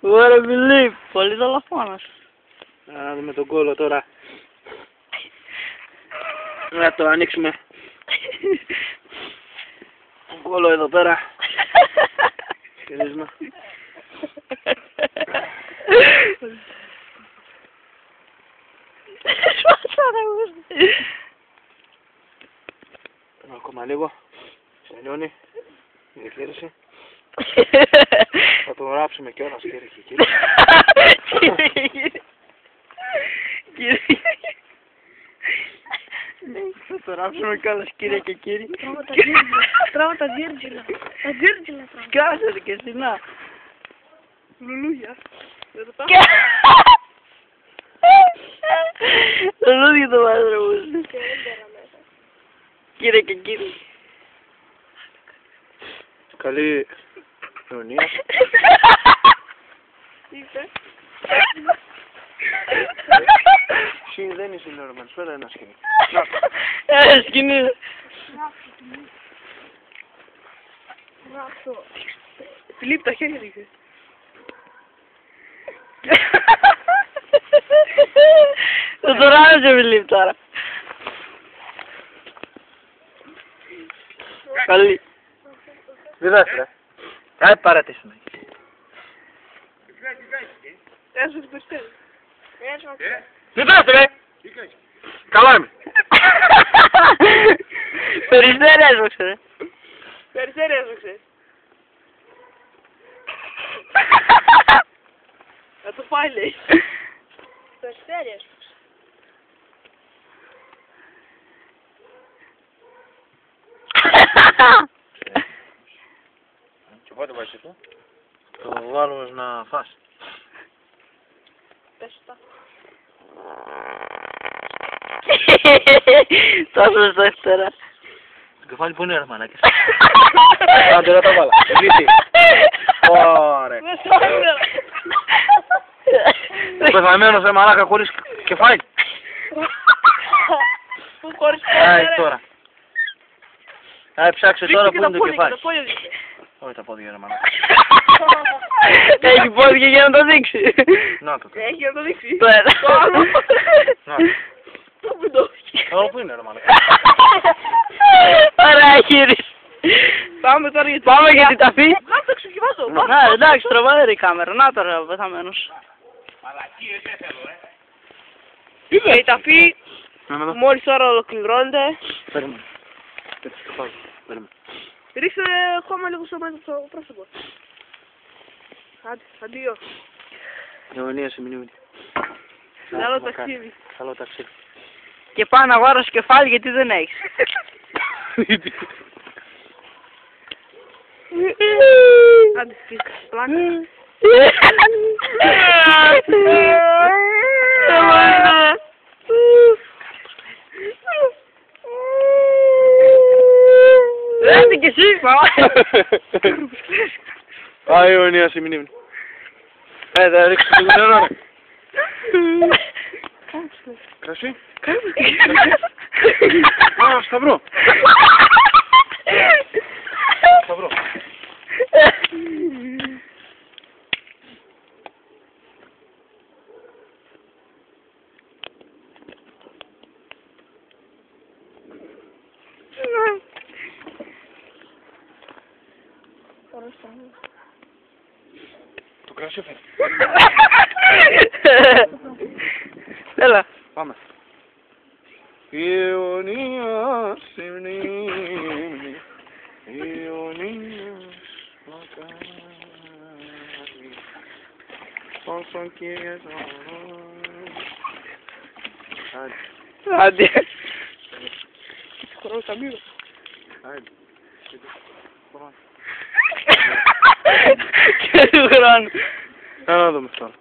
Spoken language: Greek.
Ωραία Φιλίπ, πολύ δολοφόνος. Να δούμε τον κόλλο τώρα. Να το ανοίξουμε. Τον κόλλο εδώ πέρα. Χαιρίζουμε. Παίρνω ακόμα λίγο. Τελειώνει η διαχείριση. Θα το γράψουμε κιόλας, κύριε και κύριοι. Θα το γράψουμε κιόλας, κύριε και κύριοι. Τράβα τα τζίρτζιλα. Τα τζίρτζιλα τράβα. Σκάσατε και στενά. Λουλούγια. Δεν το πάω. Λουλούδια το μάστρο μου. Και δεν πέρα μέσα. Κύριε και κύριοι. Καλή αιωνία. Τι είπε. Εσύ δεν είσαι νορμανς, φέρα ένα σκηνή. Σκηνή. Γράψω. Φιλίπ, τα χέρια δείχνει. Θα το ράβεσαι Φιλίπ τώρα. Καλή. Διδάς ρε. Κάτι παρατήσαμε. Έσως πιστεύω. Διδάς ρε. Καλά είμαι. Περιστέρι έσβοξε ρε. Περιστέρι έσβοξε. Θα το πάει λέει. Περιστέρι έσβοξε. Και πότε βάζεις αυτό? Το βάλουμε να φας. Πες τα. Τόσο στο ύστερα. Το κεφάλι που είναι ρε μαλάκες. Άντε να τα βάλα. Λύση. Ωραία. Πεθαμένος ρε μαλάκα χωρίς κεφάλι. Χωρίς Τώρα. Ψάξε τώρα που είναι το κεφάλι. Όχι τα πόδια ρε μαλάκα. Έχει πόδια για να το δείξει. Να το. Έχει να το δείξει. Το ένα. Το άλλο. Να. Το που το έχει. Εδώ που είναι ρε μαλάκα. Ωραία χείρις. Πάμε τώρα γιατί. Πάμε για την ταφή. Να το ξεκινήσω. Ναι, εντάξει, τρομερή η κάμερα. Να τώρα ο πεθαμένος. Μαλακίες δεν θέλω Η ταφή Να με δω. μόλις τώρα ολοκληρώνεται. Περίμενε. Περίμενε. Ρίξτε ακόμα λίγο στο μέτρο στο πρόσωπο. Άντε, αντίο. Αιωνία σε μνήμη. Καλό ταξίδι. Καλό ταξίδι. Και πάω να αγοράσω κεφάλι γιατί δεν έχεις. Άντε, πλάκα. Άντε κι εσύ, μαμά. Α, αιωνία σε μνήμη. Θα ρίξω το νερό ρε. Κρασί. Α, σταυρό. Σταυρό. Το κρασί έφερε. Έλα. Πάμε. Αιωνία σε μνήμη, αιωνία μακάρι, όσον Κύριε Άντε. Χρόνο ταμείο. Άντε. Και του χρόνου. Να δούμε τώρα.